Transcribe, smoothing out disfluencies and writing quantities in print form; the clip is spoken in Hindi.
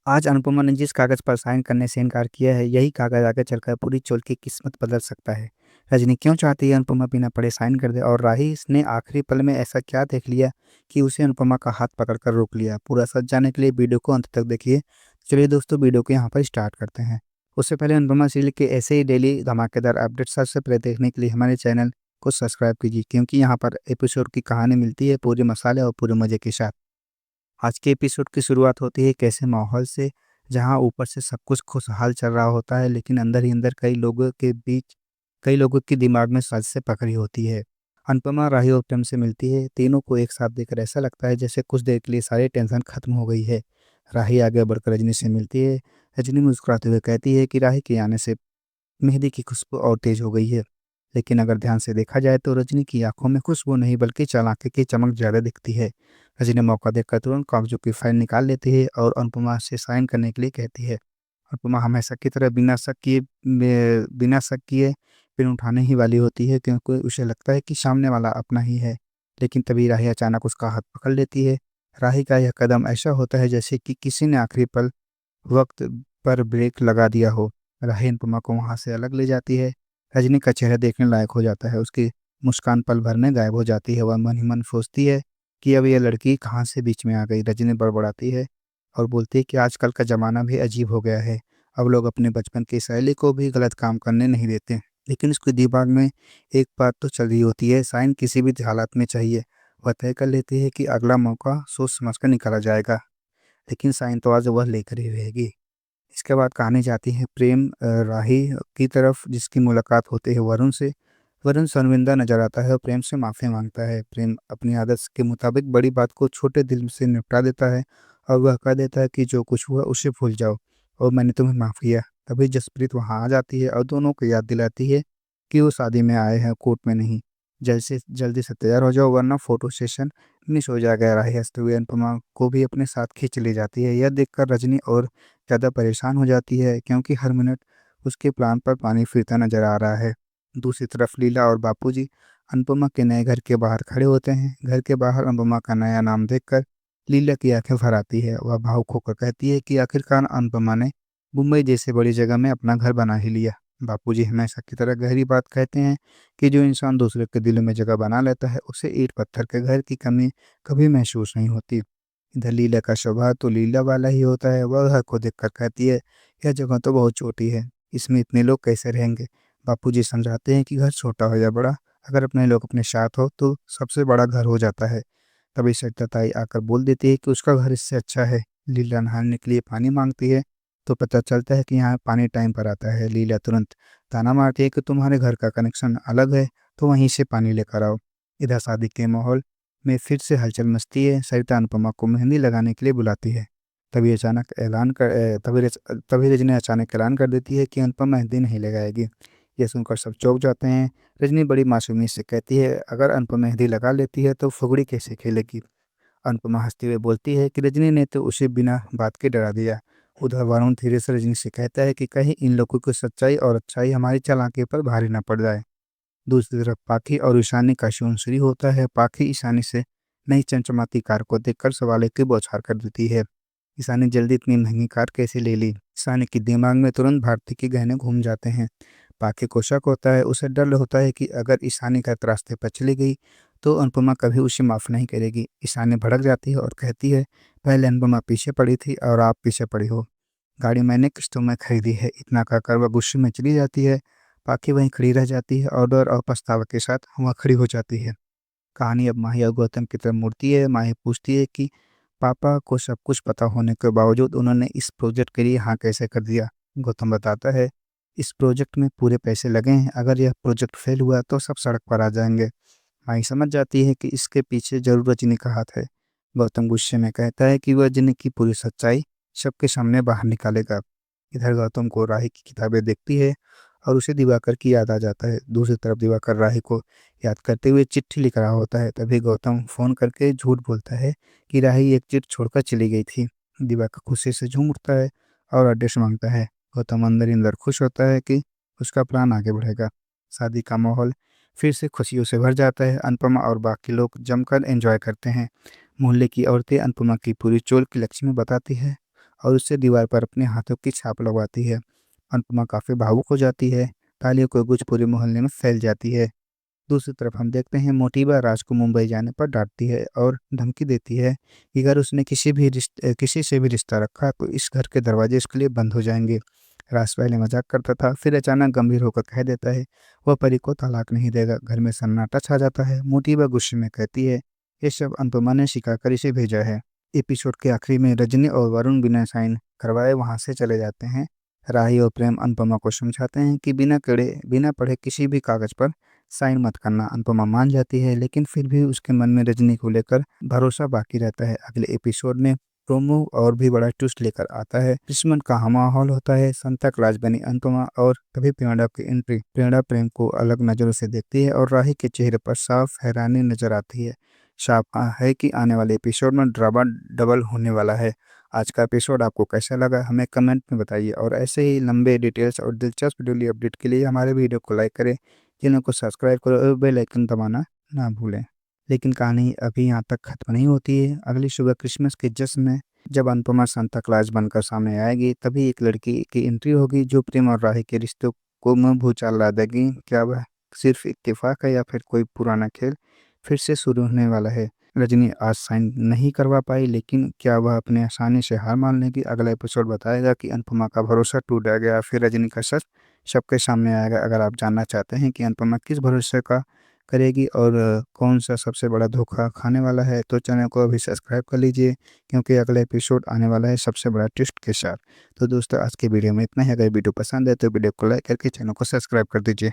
आज अनुपमा ने जिस कागज पर साइन करने से इनकार किया है, यही कागज आगे चलकर पूरी चोल की किस्मत बदल सकता है। रजनी क्यों चाहती है अनुपमा बिना पढ़े साइन कर दे, और राही ने आखिरी पल में ऐसा क्या देख लिया कि उसे अनुपमा का हाथ पकड़कर रोक लिया। पूरा सच जानने के लिए वीडियो को अंत तक देखिए। चलिए दोस्तों, वीडियो को यहाँ पर स्टार्ट करते हैं। उससे पहले अनुपमा सीरियल के ऐसे ही डेली धमाकेदार अपडेट सबसे पहले देखने के लिए हमारे चैनल को सब्सक्राइब कीजिए, क्योंकि यहाँ पर एपिसोड की कहानी मिलती है पूरे मसाले और पूरे मजे के साथ। आज के एपिसोड की शुरुआत होती है कैसे माहौल से, जहां ऊपर से सब कुछ खुशहाल चल रहा होता है, लेकिन अंदर ही अंदर कई लोगों के दिमाग में साजिशें पकड़ी होती है। अनुपमा राही और प्रेम से मिलती है। तीनों को एक साथ देखकर ऐसा लगता है जैसे कुछ देर के लिए सारी टेंशन खत्म हो गई है। राही आगे बढ़कर रजनी से मिलती है। रजनी मुस्कुराते हुए कहती है कि राही के आने से मेहंदी की खुशबू और तेज हो गई है। लेकिन अगर ध्यान से देखा जाए तो रजनी की आंखों में खुशबू नहीं बल्कि चालाकी की चमक ज्यादा दिखती है। रजनी मौका देखकर तुरंत कागजों की फाइल निकाल लेती है और अनुपमा से साइन करने के लिए कहती है। अनुपमा हमेशा की तरह बिना शक किए पेन उठाने ही वाली होती है, क्योंकि उसे लगता है कि सामने वाला अपना ही है। लेकिन तभी राही अचानक उसका हाथ पकड़ लेती है। राही का यह कदम ऐसा होता है जैसे कि किसी ने आखिरी पल वक्त पर ब्रेक लगा दिया हो। राही अनुपमा को वहां से अलग ले जाती है। रजनी का चेहरा देखने लायक हो जाता है। उसकी मुस्कान पल भर में गायब हो जाती है। वह मन ही मन सोचती है कि अब यह लड़की कहाँ से बीच में आ गई। रजनी बड़बड़ाती है और बोलती है कि आजकल का ज़माना भी अजीब हो गया है। अब लोग अपने बचपन की सहेली को भी गलत काम करने नहीं देते। लेकिन उसके दिमाग में एक बात तो चल रही होती है, साइन किसी भी हालत में चाहिए। वह तय कर लेती है कि अगला मौका सोच समझ कर निकाला जाएगा, लेकिन साइन तो आज वह लेकर ही रहेगी। इसके बाद कहानी जाती है राही की तरफ, जिसकी मुलाकात होती है वरुण से। वरुण शर्मिंदा नजर आता है और प्रेम से माफ़ी मांगता है। प्रेम अपनी आदत के मुताबिक बड़ी बात को छोटे दिल से निपटा देता है और वह कह देता है कि जो कुछ हुआ उसे भूल जाओ और मैंने तुम्हें माफ़ किया। तभी जसप्रीत वहाँ आ जाती है और दोनों को याद दिलाती है कि वो शादी में आए हैं, कोर्ट में नहीं। जल्दी से तैयार हो जाओ वरना फोटो सेशन मिस हो जाएगा। राही हंसते हुए अनुपमा को भी अपने साथ खींच ले जाती है। यह देखकर रजनी और ज़्यादा परेशान हो जाती है, क्योंकि हर मिनट उसके प्लान पर पानी फिरता नजर आ रहा है। दूसरी तरफ लीला और बापूजी अनुपमा के नए घर के बाहर खड़े होते हैं। घर के बाहर अनुपमा का नया नाम देखकर लीला की आंखें भर आती है। वह भावुक होकर कहती है कि आखिरकार अनुपमा ने मुंबई जैसे बड़ी जगह में अपना घर बना ही लिया। बापूजी हमेशा की तरह गहरी बात कहते हैं कि जो इंसान दूसरे के दिल में जगह बना लेता है उसे ईंट पत्थर के घर की कमी कभी महसूस नहीं होती। इधर लीला का स्वभाव तो लीला वाला ही होता है। वह घर को देखकर कहती है, यह जगह तो बहुत छोटी है, इसमें इतने लोग कैसे रहेंगे। बापूजी समझाते हैं कि घर छोटा हो या बड़ा, अगर अपने लोग अपने साथ हो तो सबसे बड़ा घर हो जाता है। तभी सरिता ताई आकर बोल देती है कि उसका घर इससे अच्छा है। लीला नहाने के लिए पानी मांगती है तो पता चलता है कि यहाँ पानी टाइम पर आता है। लीला तुरंत ताना मारती है कि तुम्हारे घर का कनेक्शन अलग है, तो वहीं से पानी लेकर आओ। इधर शादी के माहौल में फिर से हलचल मचती है। सरिता अनुपमा को मेहंदी लगाने के लिए बुलाती है। तभी अचानक ऐलान कर अ, तभी रच तभी रजनी अचानक ऐलान कर देती है कि अनुपमा मेहंदी नहीं लगाएगी। यह सुनकर सब चौंक जाते हैं। रजनी बड़ी मासूमियत से कहती है, अगर अनुपमा मेहंदी लगा लेती है तो फुगड़ी कैसे खेलेगी। अनुपमा हंसते हुए बोलती है कि रजनी ने तो उसे बिना बात के डरा दिया। उधर वरुण धीरे से रजनी से कहता है कि कहीं इन लोगों की सच्चाई और अच्छाई हमारी चालाकी पर भारी न पड़ जाए। दूसरी तरफ पाखी और ईशानी का शून शुरू होता है। पाखी ईशानी से नई चमचमाती कार को देखकर सवालों की बौछार कर देती है। ईशानी जल्दी इतनी महंगी कार कैसे ले ली। ईशानी के दिमाग में तुरंत भारती के गहने घूम जाते हैं। पाखी को शक होता है, उसे डर होता है कि अगर ईशानी गलत रास्ते पर चली गई तो अनुपमा कभी उसे माफ़ नहीं करेगी। ईशानी भड़क जाती है और कहती है, पहले अनुपमा पीछे पड़ी थी और आप पीछे पड़ी हो। गाड़ी मैंने किस्तों में खरीदी है। इतना कहकर वह गुस्से में चली जाती है। पाखी वहीं खड़ी रह जाती है और डर और पछतावा के साथ वहाँ खड़ी हो जाती है। कहानी अब माही और गौतम की तरफ मुड़ती है। माही पूछती है कि पापा को सब कुछ पता होने के बावजूद उन्होंने इस प्रोजेक्ट के लिए हाँ कैसे कर दिया। गौतम बताता है, इस प्रोजेक्ट में पूरे पैसे लगे हैं, अगर यह प्रोजेक्ट फेल हुआ तो सब सड़क पर आ जाएंगे। माही समझ जाती है कि इसके पीछे जरूर रजनी का हाथ है। गौतम गुस्से में कहता है कि वह रजनी की पूरी सच्चाई सबके सामने बाहर निकालेगा। इधर गौतम को राही की किताबें देखती है और उसे दिवाकर की याद आ जाता है। दूसरी तरफ दिवाकर राही को याद करते हुए चिट्ठी लिख रहा होता है। तभी गौतम फोन करके झूठ बोलता है कि राही एक चिट्ठी छोड़कर चली गई थी। दिवाकर खुशी से झूम उठता है और एड्रेस मांगता है। गौतम अंदर ही अंदर खुश होता है कि उसका प्लान आगे बढ़ेगा। शादी का माहौल फिर से खुशियों से भर जाता है। अनुपमा और बाकी लोग जमकर एंजॉय करते हैं। मोहल्ले की औरतें अनुपमा की पूरी चोल की लक्ष्मी बताती है और उससे दीवार पर अपने हाथों की छाप लगवाती है। अनुपमा काफ़ी भावुक हो जाती है। तालियों की गूंज पूरे मोहल्ले में फैल जाती है। दूसरी तरफ हम देखते हैं मोटिबा राज को मुंबई जाने पर डांटती है और धमकी देती है कि अगर उसने किसी से भी रिश्ता रखा तो इस घर के दरवाजे उसके लिए बंद हो जाएंगे। राज पहले मजाक करता था, फिर अचानक गंभीर होकर कह देता है वह परी को तलाक नहीं देगा। घर में सन्नाटा छा जाता है। मोटिबा गुस्से में कहती है ये सब अनुपमा ने सिखाकर इसे भेजा है। एपिसोड के आखिरी में रजनी और वरुण बिना साइन करवाए वहां से चले जाते हैं। राही और प्रेम अनुपमा को समझाते हैं कि बिना पढ़े किसी भी कागज पर साइन मत करना। अनुपमा मान जाती है, लेकिन फिर भी उसके मन में रजनी को लेकर भरोसा बाकी रहता है। अगले एपिसोड में प्रोमो और भी बड़ा ट्विस्ट लेकर आता है। दुश्मन का माहौल होता है। सांता क्लॉज बनी अनुपमा और तभी प्रेरणा की एंट्री। प्रेरणा प्रेम को अलग नजरों से देखती है और राही के चेहरे पर साफ हैरानी नजर आती है। साफ है कि आने वाले एपिसोड में ड्रामा डबल होने वाला है। आज का एपिसोड आपको कैसा लगा हमें कमेंट में बताइए, और ऐसे ही लंबे डिटेल्स और दिलचस्प डेली अपडेट के लिए हमारे वीडियो को लाइक करें, चैनल को सब्सक्राइब करो और बेल आइकन दबाना ना भूलें। लेकिन कहानी अभी यहाँ तक खत्म नहीं होती है। अगली सुबह क्रिसमस के जश्न में जब अनुपमा सांता क्लॉज बनकर सामने आएगी, तभी एक लड़की की एंट्री होगी जो प्रेम और राही के रिश्तों को में भूचाल ला देगी। क्या वह सिर्फ इत्तेफाक है या फिर कोई पुराना खेल फिर से शुरू होने वाला है? रजनी आज साइन नहीं करवा पाई, लेकिन क्या वह अपने आसानी से हार मान लेगी? अगला एपिसोड बताएगा कि अनुपमा का भरोसा टूट गया, फिर रजनी का सच सबके सामने आएगा। अगर आप जानना चाहते हैं कि अनुपमा किस भरोसे का करेगी और कौन सा सबसे बड़ा धोखा खाने वाला है, तो चैनल को अभी सब्सक्राइब कर लीजिए, क्योंकि अगला एपिसोड आने वाला है सबसे बड़ा ट्विस्ट के साथ। तो दोस्तों आज की वीडियो में इतना ही। अगर वीडियो पसंद है तो वीडियो को लाइक करके चैनल को सब्सक्राइब कर दीजिए।